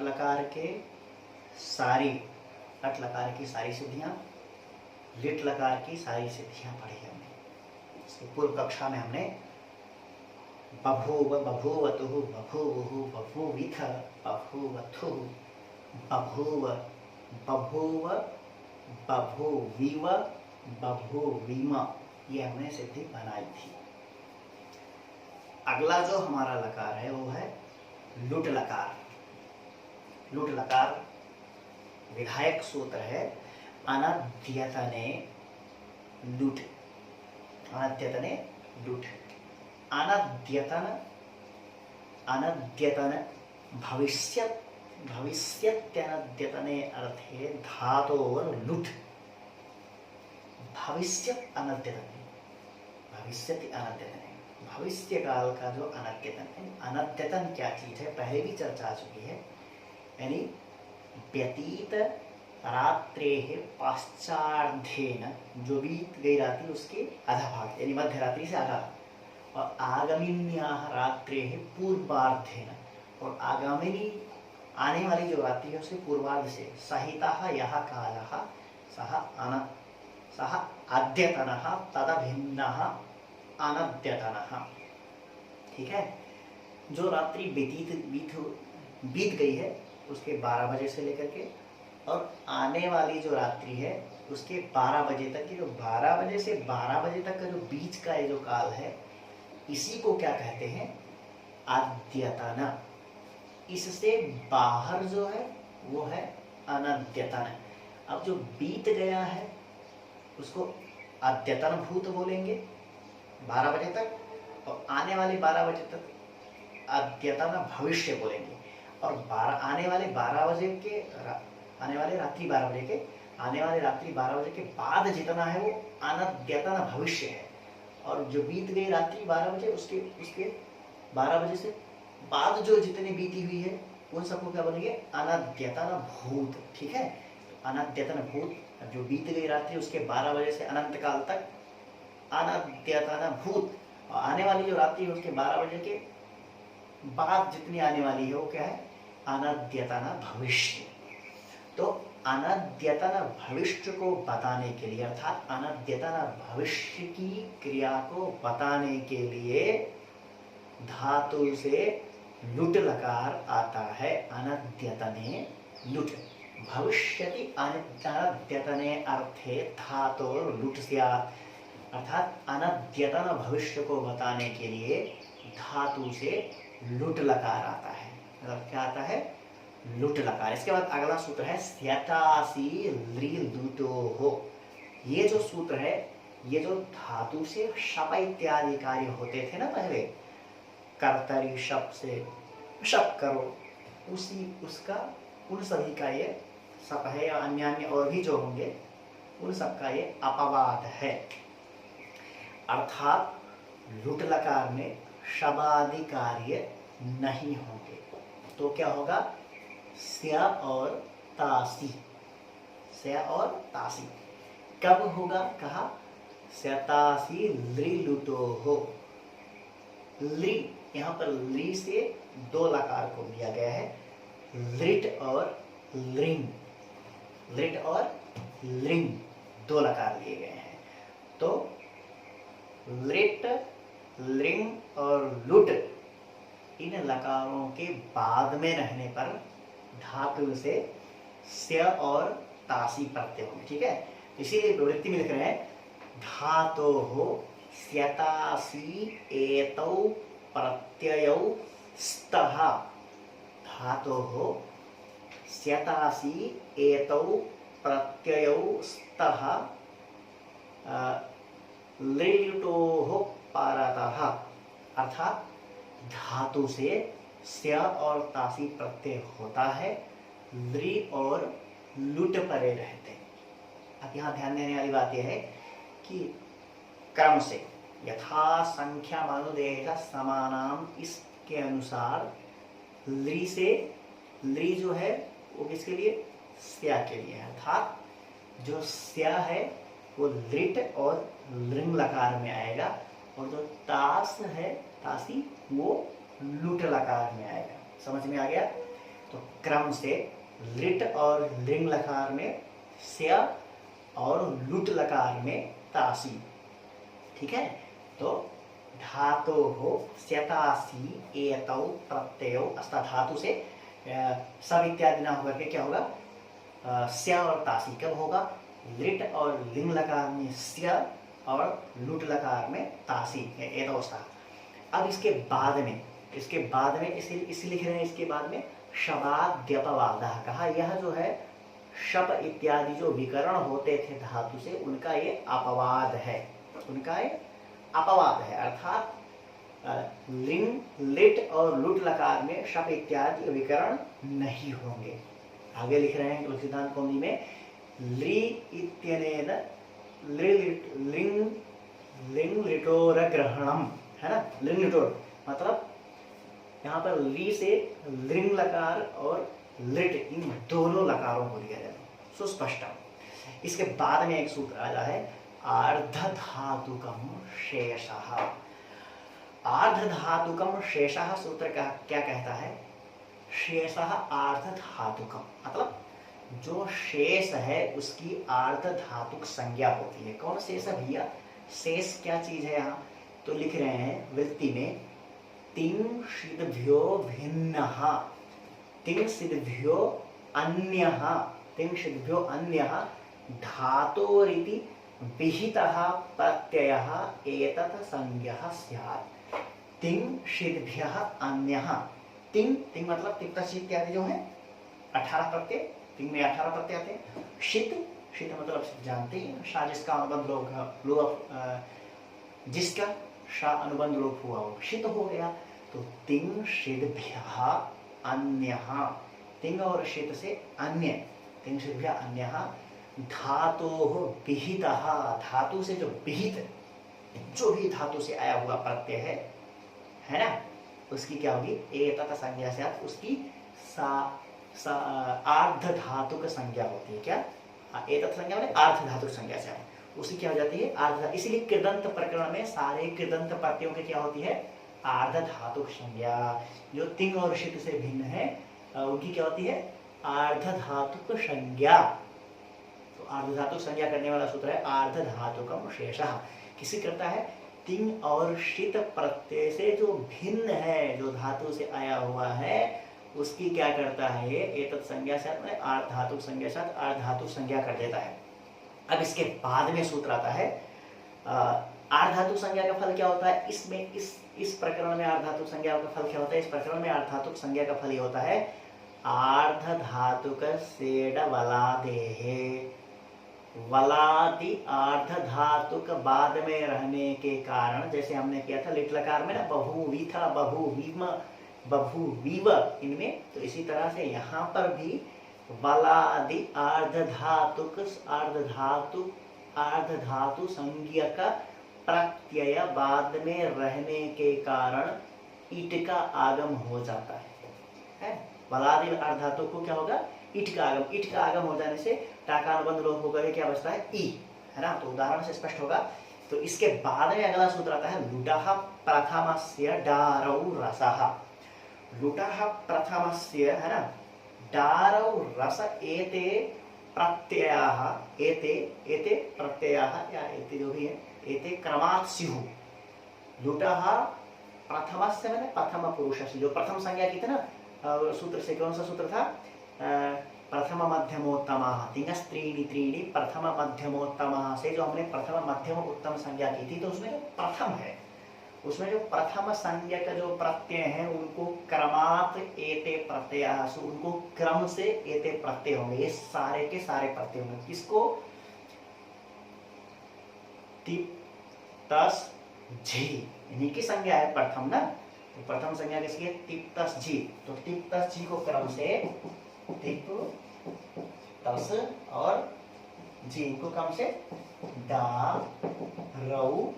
लकार की सारी सिद्धियां, लिट लकार की सारी सिद्धियां पढ़ी हमने। इसकी पूर्व कक्षा में हमने बभूव, बभूवतु, बभूवुः, बभूविथ, बभूवथु, बभूव, बभूव, बभूविव, बभूविम, ये हमने सिद्धि बनाई थी। अगला जो हमारा लकार है वो है लुट लकार। लुट लकार विधायक सूत्र है अनद्यतने लुट। अनद्यतने लुट। अनद्यतन भविष्यत्, भविष्यत्यनद्यतने अर्थे धातोर लुट। भविष्यत् अनद्यतने, भविष्यति अनद्यतने, भविष्य काल का जो अनद्यतन है। अनद्यतन क्या चीज है पहले भी चर्चा आ चुकी है, यानी व्यतीत रात्रेः पाश्चार्धेन, जो बीत गई रात्रि उसके आधा भाग यानी मध्य रात्रि से आधा, और आगमिन्याः रात्रेः पूर्वार्धेन, और आगामिनी आने वाली जो रात्रि है उसके पूर्वार्ध से, सहितः यः कालः सः अद्यतनः तदभिन्नः अनद्यतनः। ठीक है, जो रात्रि बीत गई है उसके 12 बजे से लेकर के, और आने वाली जो रात्रि है उसके 12 बजे तक की, जो 12 बजे से 12 बजे तक का जो बीच का ये जो काल है, इसी को क्या कहते हैं? अद्यतन। इससे बाहर जो है वो है अनद्यतन। अब जो बीत गया है उसको अद्यतन भूत बोलेंगे 12 बजे तक, और आने वाले 12 बजे तक अद्यतन भविष्य बोलेंगे। और आने वाले रात्रि 12 बजे के, आने वाले रात्रि 12 बजे के बाद जितना है वो अनद्यतन भविष्य है, और जो बीत गई रात्रि 12 बजे उसके 12 बजे से बाद जो जितनी बीती हुई है उन सबको क्या बोलेंगे? अनद्यतन भूत। ठीक है, अनद्यतन भूत, जो बीत गई रात्रि उसके 12 बजे से अनंत काल तक अनद्यतन भूत, और आने वाली जो रात्रि है उसके 12 बजे के बाद जितनी आने वाली है वो क्या है? अनद्यतन भविष्य। तो अनद्यतन भविष्य को बताने के लिए, अर्थात अनद्यतन भविष्य की क्रिया को बताने के लिए धातु से लुट लकार आता है। अनद्यतने लुट। भविष्यति अनद्यतने अर्थे धातोर लुट स्यात्, अर्थात अनद्यतन भविष्य को बताने के लिए धातु से लुट लकार आता है। मतलब क्या आता है? लुट लकार। इसके बाद अगला सूत्र है स्यतासी लृलुटोः। ये जो सूत्र है, ये जो धातु से शप इत्यादि कार्य होते थे ना पहले, कर्तरी शप से शप करो, उसका उन सभी का ये शप है, या अन्य और भी जो होंगे उन सबका ये अपवाद है। अर्थात लुट लकार में शबादि कार्य नहीं होंगे। तो क्या होगा? स्या और तासी। स्या और तासी कब होगा? कहा स्यतासी लृलुटोः। लृ, यहाँ पर लृ से 2 लकार को लिया गया है, लृट और लृंग। लृट और लृंग 2 लकार लिए गए हैं। तो लृट, लृंग और लुट, इन लकारों के बाद में रहने पर धातु से स्या और तासी प्रत्यय होंगे। ठीक है, इसीलिए प्रवृत्ति में लिख रहे हैं धातोः स्यतासी एतौ प्रत्ययौ स्तः। धातोः स्यतासी एतौ प्रत्ययौ स्तः लृलुटोः परतः। अर्थात धातु से स्या और तासी प्रत्यय होता है, लृ और लुट परे रहते हैं। अब यहाँ ध्यान देने वाली बात यह है कि क्रम से यथा संख्या मनुदेह समानाम, इसके अनुसार लृ से, लृ जो है वो किसके लिए? स्या के लिए। अर्थात जो स्या है वो लिट और लृंग लकार में आएगा, और जो तास है, तासी, वो लुट लकार में आएगा। समझ में आ गया? तो क्रम से लिट और लिंग लकार में स्य और लुट लकार में तासी। ठीक है, तो धातो हो स्यतासी एतौ प्रत्ययो अस्ता धातु से सब इत्यादि ना होकर के क्या होगा स्य और तासी कब होगा लिट और लिंग लकार में स्य और लुट लकार में तासी एतौ अस्ता। अब इसके बाद में इसे लिख रहे हैं इसके बाद में शबाद्यपवादः कहा यह जो है शप इत्यादि जो विकरण होते थे धातु से उनका ये अपवाद है, अर्थात लिंग लिट और लुट लकार में शप इत्यादि विकरण नहीं होंगे। आगे लिख रहे हैं सिद्धांत कौमुदी में लि इत्यनेन लिंग लिटोर ग्रहणम है ना, लिंग लिटोर मतलब यहाँ पर ली से लिंग लकार और लिट इन दोनों लकारों को लिया जाए सुस्पष्टम। इसके बाद में एक सूत्र आ रहा है आर्धधातुकम शेषः। आर्धधातुकम शेषः सूत्र का क्या कहता है, शेषः आर्धधातुकम मतलब जो शेष है उसकी आर्धधातुक संज्ञा होती है। कौन शेष है भैया, शेष क्या चीज है यहाँ, तो लिख रहे हैं वृत्ति में तिंशिद्भ्यो भिन्नः तिंशिद्भ्यो अन्यः धातोरिति विहितः प्रत्ययः एतत् संज्ञः स्यात्। तिंशिद्भ्यः अन्यः तिंग मतलब तिप्तशी इत्यादि जो है 18 प्रत्यय, तिंग में 18 प्रत्यय आते हैं। शित मतलब जानते हैं शा जिसका अनुबंध लोग जिसका शा अनुबंध लोप हुआ हो शित हो गया। तो तिंग शिद्भ्यः अन्यः, तिंग और शित से अन्य, तिंग शिद्भ्यः अन्यः धातोः विहितः धातु से जो विहित जो भी धातु से आया हुआ प्रत्यय है ना, उसकी क्या होगी एतत् संज्ञा से उसकी आर्ध धातुक संज्ञा होती है। क्या एतत् संज्ञा माने आर्ध धातुक संज्ञा से उसकी क्या हो जाती है आर्ध। इसीलिए कृदंत प्रकरण में सारे कृदंत प्रत्ययों की क्या होती है आर्ध धातुक संज्ञा। जो तिंग और शित से भिन्न है उनकी क्या होती है आर्ध धातुक संज्ञा। तो आर्ध धातुक संज्ञा करने वाला सूत्र है आर्ध धातुकम शेषः। किसी करता है तिंग और शित प्रत्यय से जो भिन्न है, जो धातु से आया हुआ है उसकी क्या करता है ये एतत् संज्ञा से आर्ध धातुक संज्ञा से आर्ध धातुक संज्ञा कर देता है। अब इसके बाद में सूत्र आता है आर्ध धातुक संज्ञा का फल क्या होता है। इसमें इस प्रकरण में आर्ध धातुक संज्ञा का फल क्या होता है, इस प्रकरण में आर्ध धातुक संज्ञा का फल ये होता है आर्ध धातुक सेड वलादेहे। वलादि आर्ध धातुक बाद में रहने के कारण, जैसे हमने किया था लिट लकार में ना बहुवी था बभूवीव इनमें, तो इसी तरह से यहाँ पर भी वलादि आर्ध धातु संज्ञा का प्रत्यय बाद में रहने के कारण ईट का आगम हो जाता है। वलादि आर्ध धातु को क्या होगा ईट का आगम हो जाने से टाका अनुबंध लोप होकर क्या बचता है ई, है ना। तो उदाहरण से स्पष्ट होगा। तो इसके बाद में अगला सूत्र आता है लुटः प्रथमस्य डारौ रसः। लुटः प्रथमस्य है ना डारौ रस एते प्रत्ययाः या एते जो भी है एते क्रमात् स्युः। लुटः प्रथमस्य मैंने प्रथम पुरुषस्य, जो प्रथम संज्ञा की थी ना सूत्र से, कौन सा सूत्र था प्रथम मध्यमोत्तमः तिङस्त्रीणि प्रथम मध्यमोत्तमः से जो हमने प्रथम मध्यम उत्तम संज्ञा की थी, तो उसमें जो प्रथम है उसमें जो प्रथम संज्ञा का जो प्रत्यय है उनको क्रमात् एते प्रत्ययः, उनको क्रम से एते प्रत्यय होंगे। ये सारे के सारे प्रत्यय होंगे। किसको तिप तस झी इन्हीं की संज्ञा है प्रथम ना, तो प्रथम संज्ञा किसकी है तिप तस झी। तो तिप तस झी को क्रम से तिप तस और जी को क्रम से डा रौ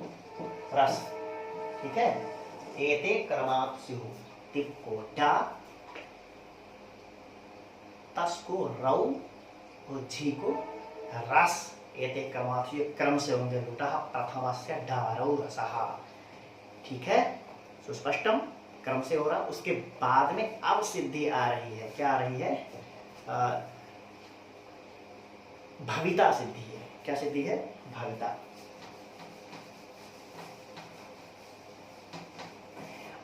रस, ठीक है। एते क्रमात् स्युः, तिप को डा, तस को रौ और झी को रस। एते क्रमात् क्रम से होंगे। लुटः प्रथमस्य डारौ रसः, ठीक है। सुस्पष्टम क्रम से हो रहा, उसके बाद में अब सिद्धि आ रही है। क्या आ रही है? भविता सिद्धि है। क्या सिद्धि है? भविता।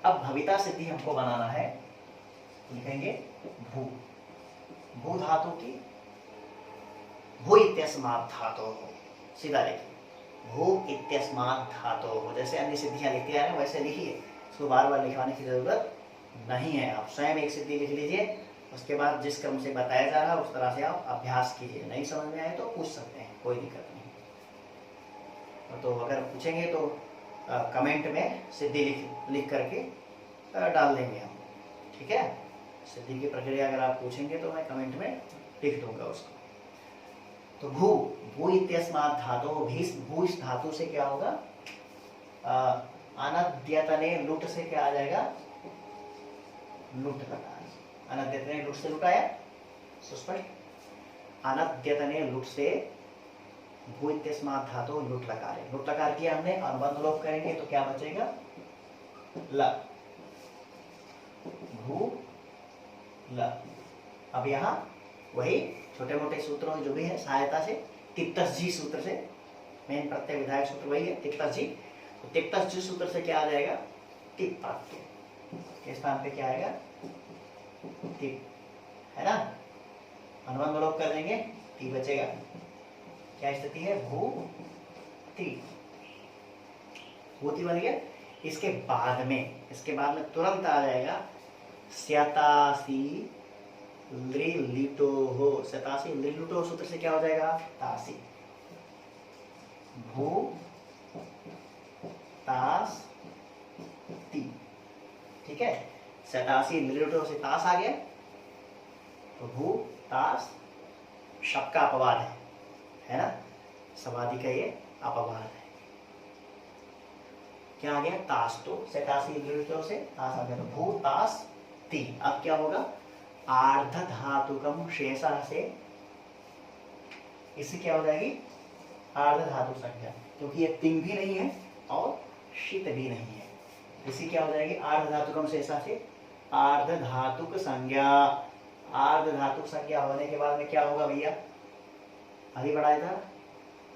अब भविता सिद्धि हमको बनाना है, लिखेंगे भू। भू धातु की भू इत्यस्मात् धातो, सीधा लिखिए भू इत्यस्मात् धातो। जैसे अन्य सिद्धियां लिखते आ रहे हैं वैसे लिखिए, इसको बार बार लिखवाने की जरूरत नहीं है। आप स्वयं एक सिद्धि लिख लीजिए, उसके बाद जिस क्रम से बताया जा रहा है उस तरह से आप अभ्यास कीजिए। नहीं समझ में आए तो पूछ सकते हैं, कोई दिक्कत नहीं। तो अगर पूछेंगे तो कमेंट में सिद्धि लिख करके डाल देंगे हम, ठीक है। सिद्धि की प्रक्रिया अगर आप पूछेंगे तो मैं कमेंट में लिख दूंगा उसको। तो भू, भू इत्यस्मात् धातो, भू इस धातु से क्या होगा? अनद्यतने लुट से क्या आ जाएगा? लुट लकार। अनद्यतने लुट से लुटाया, सुस्पष्ट। अनद्यतने लुट से भू इत्यस्मात् धातो लुट लकार है। लुट लकार किया हमने, अनुबंध लोप करेंगे तो क्या बचेगा? ल। भू ल। अब यहाँ वही छोटे मोटे सूत्रों जो भी है सहायता से, तिप्तस जी सूत्र से, मेन प्रत्यय विधायक सूत्र वही है तिप्तस जी। तो तिप्तस जी सूत्र से क्या आ जाएगा? टिप प्रत्यय के स्थान पे क्या आएगा? टिप, है ना। अनुबंध लोप कर देंगे, टी बचेगा। क्या स्थिति है? भू ती, भूति बन गया। इसके बाद में तुरंत आ जाएगा स्यतासी लिटो हो। स्यतासी लिटो सूत्र से क्या हो जाएगा? तासी। भू तास ती, ठीक है। स्यतासी लिटो से तास आ गया, तो भू तास शब्द का अपवाद है ना, समाधि का ये अपवाद है। क्या आ गया? तास। तो स्यतासी लिटो से तास आ गया, तो भू तास ती। अब क्या होगा? आर्ध धातुकम शेषा से, इससे क्या हो जाएगी? आर्ध धातु संज्ञा, क्योंकि ये तिंग भी नहीं है और शीत भी नहीं है, इसी क्या हो जाएगी? आर्ध धातुकम शेषा से आर्ध धातुक संज्ञा। आर्ध धातुक संज्ञा होने के बाद में क्या होगा भैया? आगे बढ़ाया था,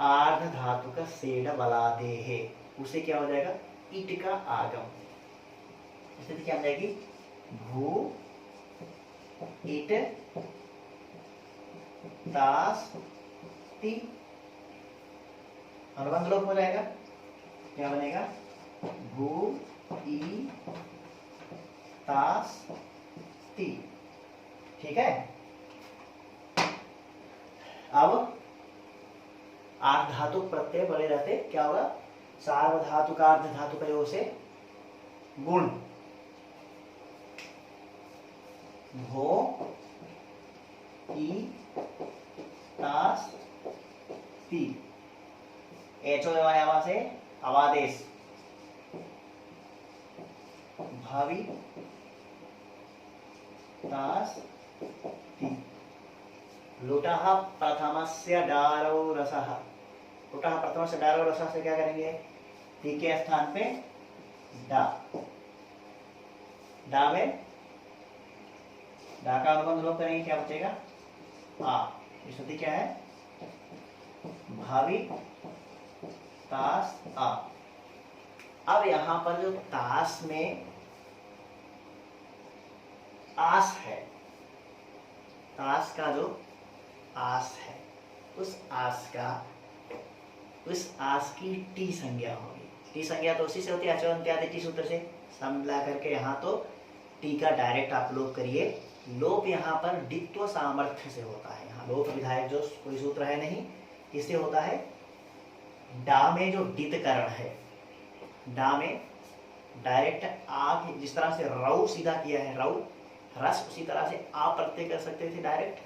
आर्ध धातुक सेड बलादे है, उसे क्या हो जाएगा? ईट का आगम। स्थिति क्या हो जाएगी? भू ईट तास ती। अनुबंध लोप हो जाएगा, क्या बनेगा? भू ई तास ती, ठीक है। अब आर्ध धातु प्रत्यय बड़े रहते, क्या होगा? सार्वधातुक अर्ध धातुकयों से गुण, भो ई तास ती। एचो एवं से अवादेश, भावी तास ती। लुटः प्रथमस्य डारो रसः, लुटः प्रथमस्य डारो रसः से क्या करेंगे? ती के स्थान पे डा, डा में डा का अनुबंध लोप करेंगे, क्या बचेगा? आ। स्थिति क्या है? भावी तास आ। अब यहां पर जो तास में आस है, तास का जो आस है, उस आस की टी संज्ञा होगी। टी संज्ञा तो उसी से होती है अचोन्त्यादि टी सूत्र से, सम मिला करके यहाँ तो टी का डायरेक्ट आप लोप करिए। लोप यहाँ पर डित्व सामर्थ्य से होता है, यहाँ लोप विधायक जो कोई सूत्र है नहीं, इससे होता है। डा में जो डित करण है, डा में डायरेक्ट आ, जिस तरह से रऊ सीधा किया है रऊ रस, उसी तरह से आ प्रत्यय कर सकते थे डायरेक्ट,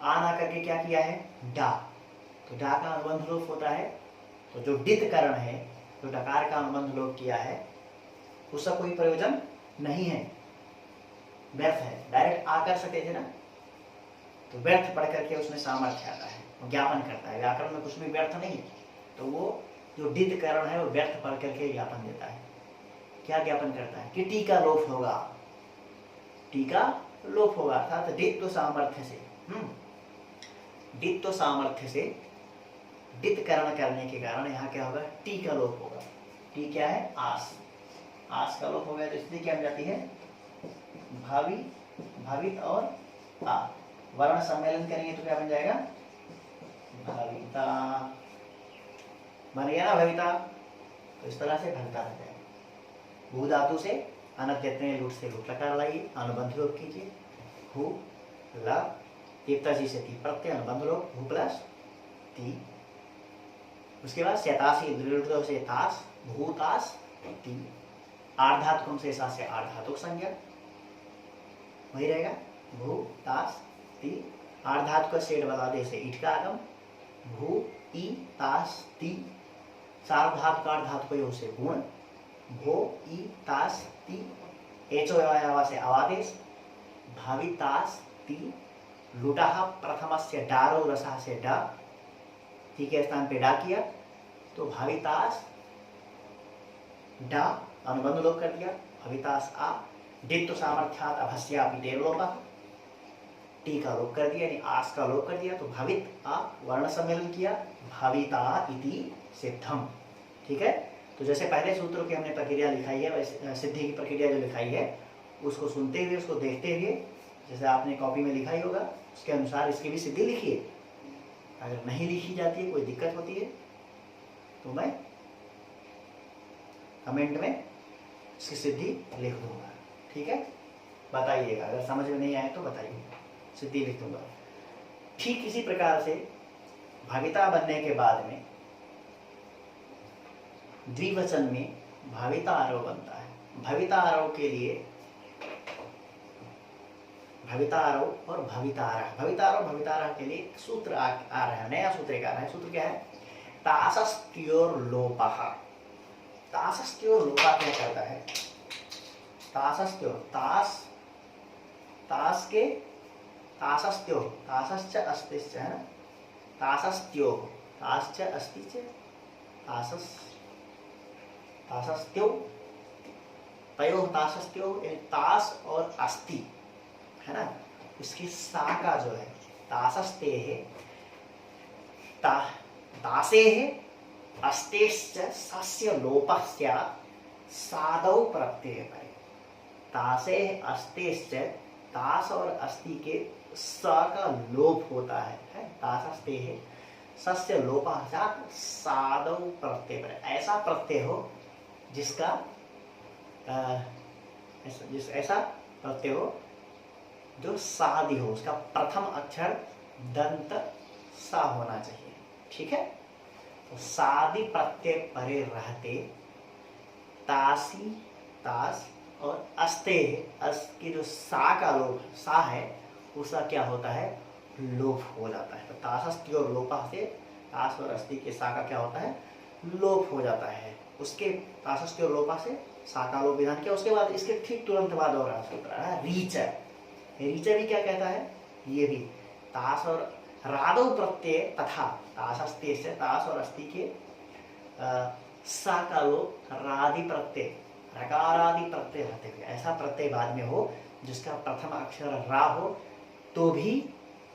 आ ना करके क्या किया है? डा। तो डा का अनुबंध लोप होता है। तो जो डित करण है, जो डकार का अनुबंध लोप किया है, उसका कोई प्रयोजन नहीं है, व्यर्थ है। डायरेक्ट आ कर सकते थे ना, तो व्यर्थ पढ़ करके उसमें सामर्थ्य आता है, वो ज्ञापन करता है। व्याकरण में कुछ भी व्यर्थ नहीं है, तो वो जो डित करण है वो व्यर्थ पढ़ करके ज्ञापन देता है। क्या ज्ञापन करता है कि टी का लोप होगा, टी का लोप होगा, अर्थात डित्व सामर्थ्य से, डित्व सामर्थ्य से डितकरण करने के कारण यहाँ क्या होगा, टी का लोप होगा। टी क्या है, आस, आस का लोप हो गया तो स्थिति क्या बन जाती है, भावी, भावित और आ, वर्ण सम्मेलन करेंगे तो क्या बन जाएगा, भविता, बन गया ना भविता। तो इस तरह से भविता बन जाएगा। भू धातु से अनद्यतने लुट से लुट लकार लाइए, अनुबंध लोप कीजिए, भू ल तीप्ताजी से ती प्रत्यय अनुबंध लोप, भू प्लस ती। उसके बाद शतासी दृढ़ से तास, भूतास ती। आर्धातुकम से सा से आर्धातुक संज्ञा वही रहेगा, भू तास ती। आर्धातुक शेड बता दे से ईट का आगम, भू ई तास ती। सार्वधातुक आर्धातुक से गुण, भो ई तास ती। एचो यवा से अवादेश, भावितास ती। लुटाह प्रथमस्य डारो रसा से डा, ती के स्थान पे डा किया तो भावितास डा, अनुबंध लोप कर दिया, भवितास आ। डित्व सामर्थ्यात अभस्या लोपा, टी का लोप कर दिया यानी आस का लोप कर दिया तो भावित आ, वर्ण सम्मेलन किया, भाविता इति सिद्धम। ठीक है, तो जैसे पहले सूत्र की हमने प्रक्रिया लिखाई है, वैसे सिद्धि की प्रक्रिया जो लिखाई है उसको सुनते हुए, उसको देखते हुए, जैसे आपने कॉपी में लिखा ही होगा उसके अनुसार इसकी भी सिद्धि लिखिए। अगर नहीं लिखी जाती है, कोई दिक्कत होती है तो मैं कमेंट में इसकी सिद्धि लिख दूंगा। ठीक है, बताइएगा, अगर समझ में नहीं आए तो बताइए, सिद्धि लिख दूंगा। ठीक इसी प्रकार से भाविता बनने के बाद में द्विवचन में भाविता आरोह बनता है। भविता आरोह के लिए भविता आरोह और भवितारह, भविता आरोह भवितारह के लिए एक सूत्र आ रहा है, नया सूत्र एक आ रहा है। सूत्र क्या है, तासस्त्योर लोपः। तासस्त्योर लोपा क्या करता है, तासस्त्योर, तास, तास के तासस्त्यो, तासश्च अस्तिश्च है ना, तासस्त्यो, तासश्च अस्तिश्च, तासस, तासस्त्यो, तयो तासस्त्यो, तास और अस्ति है ना, इसकी सा का जो है तासस्ते है, तासे है, अस्तेश्च सस्य लोपः स्यात् सादौ प्रत्यय परे। तासे अस्तेश्च, तास और अस्ति के स का लोप होता है, तासस्ते है, सस्य लोपः स्यात् सादौ प्रत्यय परे। ऐसा प्रत्यय हो जिसका ऐसा प्रत्यय हो जो सादी हो, उसका प्रथम अक्षर दंत सा होना चाहिए। ठीक है, तो सादी प्रत्यय परे रहते तासी, तास और अस्ते, अस की जो सा का लोप सा है उसका क्या होता है, लोप हो जाता है। तो तासस्ति और लोपा से तास और अस्ति के सा का क्या होता है, लोप हो जाता है। उसके तासस्ति और लोपा से सा का लोप विधान किया। उसके बाद इसके ठीक तुरंत बाद और सूत्र है रीचर। रीचर भी क्या कहता है, ये भी तास और रादौ प्रत्यय तथा तासस्ते से तास और अस्ति के सा का लोप रादि प्रत्यय, रकारादि प्रत्यय रहते हुए ऐसा प्रत्यय बाद में हो जिसका प्रथम अक्षर रा हो तो भी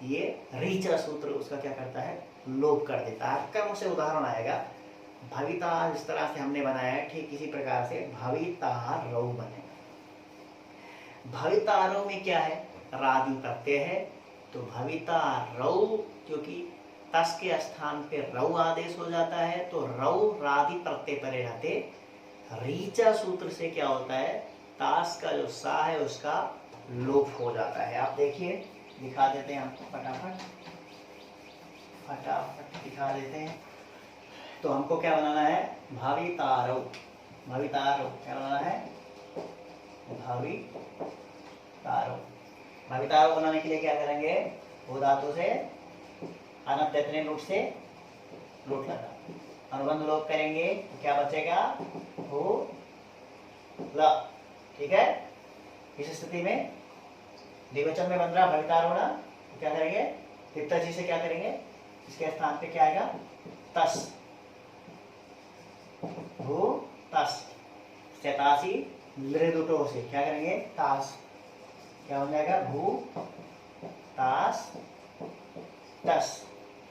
ये रीचर सूत्र उसका क्या करता है, लोप कर देता है। कर्म से उदाहरण आएगा, भविता जिस तरह से हमने बनाया है ठीक इसी प्रकार से भवितारौ बनेगा। भवितारौ में क्या है, रादि प्रत्यय है, तो भवितारौ क्योंकि तस के स्थान पे रौ आदेश हो जाता है तो रौ रादि प्रत्यय परे रहते रीचा सूत्र से क्या होता है, तास का जो सा है उसका लोप हो जाता है। आप देखिए, दिखा देते हैं आपको फटाफट, फटाफट दिखा देते हैं। तो हमको क्या बनाना है, भवितारौ, भवितारौ क्या बनाना है, भवितारौ। भवितारौ बनाने के लिए क्या करेंगे, भू धातु से अनद्यतने लुट से लुट लगा, अनुबंध लोप करेंगे तो क्या बचेगा, भू ल। ठीक है, इस स्थिति में द्विवचन में बन रहा भवितारौ ना, तो क्या करेंगे, तिप्तजी से क्या करेंगे, इसके स्थान पे क्या आएगा, तस, भू तस, शतासी लृदुटो से क्या करेंगे, तास, क्या हो जाएगा, भू तास तस।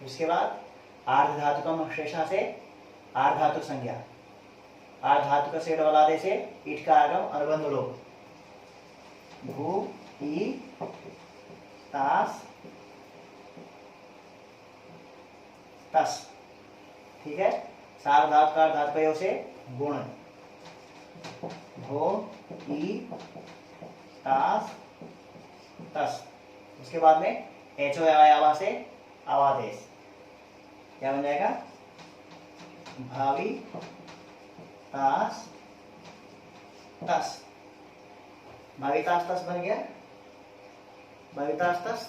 उसके बाद आर्ध धातुकम शेषा से आर्ध धातु संज्ञा, आर्ध धातु का सेठ वलादे से ईट का आगम अनुबंध लोप, भू ई तास तस, ठीक है। सार्ध धातु का धातुकयों से गुण, भो ई तास तस। उसके बाद में एचो आवा से आवादेश, क्या बन जाएगा, भावी तास तस, भावी तास तस बन गया। भावी तास तस,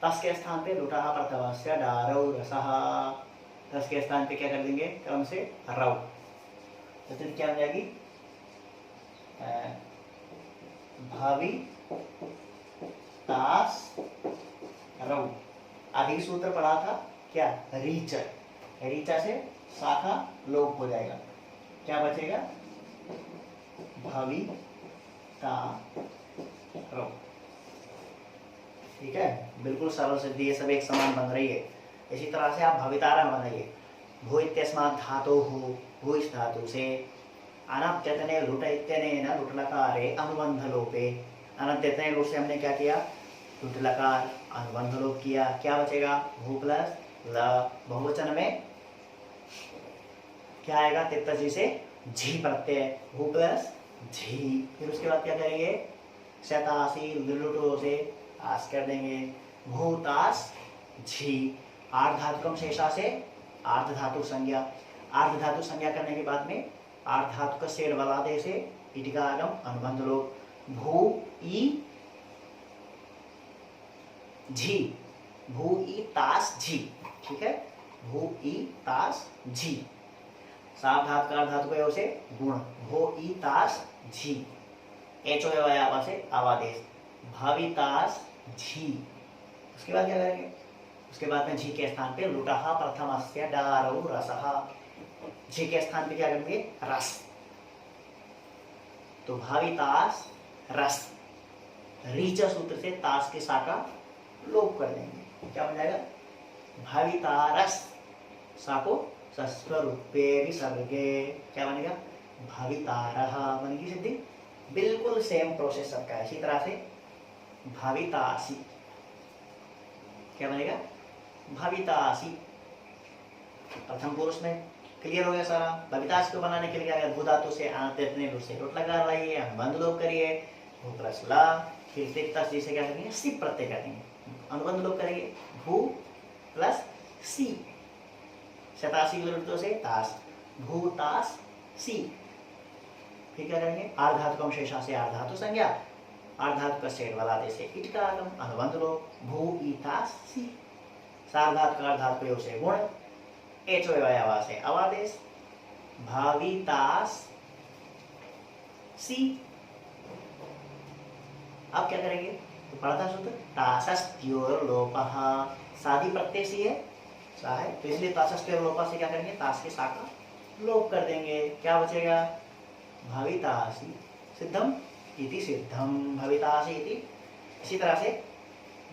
तस के स्थान पे लुटा प्रथमस्य डारौ रसः, तस के स्थान पे क्या कर देंगे, क्रम से रौ, तो फिर क्या बन जाएगी, भावी तास रौ। आगे सूत्र पढ़ा था क्या, रीच, रीचा से शाखा लोप हो जाएगा, क्या बचेगा, भावी ता रौ, ठीक है। बिल्कुल सरल सिद्धि, ये सब एक समान बन रही है। इसी तरह से आप भवितारा बनाइए, भू इत्यस्मात् धातोः, भू इस धातु से, अनप्यतने लुट इत्यनेन लुट्लकारे अनुबंध लोपे, अनप्यतने लुट से हमने क्या किया, लुट्लकार अनुबंध लोप किया, क्या बचेगा, भू प्लस ल, बहुवचन में क्या आएगा, तिप्तजी से झी प्रत्यय, भू प्लस झी। फिर उसके बाद क्या करेंगे, शतासी लुटो से आस कर देंगे, भूतास झी, आर्ध धातुकम शेषा से आर्ध धातु संज्ञा, आर्ध धातु संज्ञा करने के बाद में आर्ध धातु का शेर वलादे से ईट का आगम अनुबंध लोप, भू ई झी, भू ई तास झी, ठीक है, भू ई तास झी। सार्ध धातु का धातु का से गुण, भो ई तास झी, एचो आवा से आवादेश, भावितास झी। उसके बाद क्या करेंगे, उसके बाद में झी के स्थान पे लुटहा प्रथमस्य डारौ रसः, झी के स्थान पे क्या करेंगे, रस, तो भावितास रस, रीचा सूत्र से तास के शाखा लोप कर देंगे, क्या बन जाएगा, भावितारस, साको सस्वरूपे विसर्गे, क्या बनेगा, भावितारः बनेगी सिद्धि। बिल्कुल सेम प्रोसेस सबका है। इसी तरह से भावितासी, क्या बनेगा, भावितासी, प्रथम पुरुष में क्लियर हो गया सारा। भावितासी को बनाने के लिए क्या है, भू धातु से आते से लुट लगा लाइए, अनुबंध लोप करिए, भू प्लस ला, फिर तिक्ता से क्या करेंगे, सी प्रत्यय करेंगे, अनुबंध लोप करेंगे, भू प्लस सी, शतासी लुटो से तास, भू तास सी। फिर क्या करेंगे, आर्ध धातु का शेषा से आर्ध धातु संज्ञा, आर्ध धातु का शेर वाला से ईट का आगम अनुबंध लोप, भू ई तास सी, सार्ध धातु का धातु से गुण, एचो आवा से अवादेश, भावी तास सी। अब क्या करेंगे, तो पढ़ा था सूत्र, तासस्त्योर लोपः, सादी प्रत्यय सी है, सा है, तो इसलिए तासस्त्योर लोपः से क्या करेंगे, तास के शाखा लोप कर देंगे, क्या बचेगा, भवितासी सिद्धम इति सिद्धम, भवितासी इति। इसी तरह से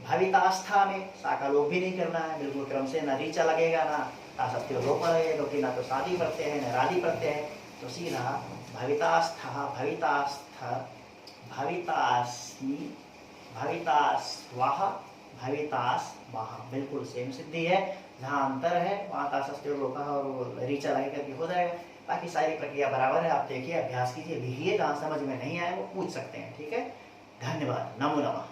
भवितास्था में शाखा लोप भी नहीं करना है, बिल्कुल क्रम से, न रीचा लगेगा ना तासस्त्योर लोप लगेगा, क्योंकि ना तो सादी प्रत्यय है न रादी प्रत्यय है, तो सीधा भवितास्था, भवितास्थ, भवितासी, भवितास्वाह, भवितास वाह, बिल्कुल सेम सिद्धि है। जहाँ अंतर है वहाँ तासस्त्योर लोपः और रीचा लगे करके हो जाएगा, बाकी सारी प्रक्रिया बराबर है। आप देखिए, अभ्यास कीजिए, लिखिए, जहाँ समझ में नहीं आए वो पूछ सकते हैं, ठीक है। धन्यवाद, नमो नमः।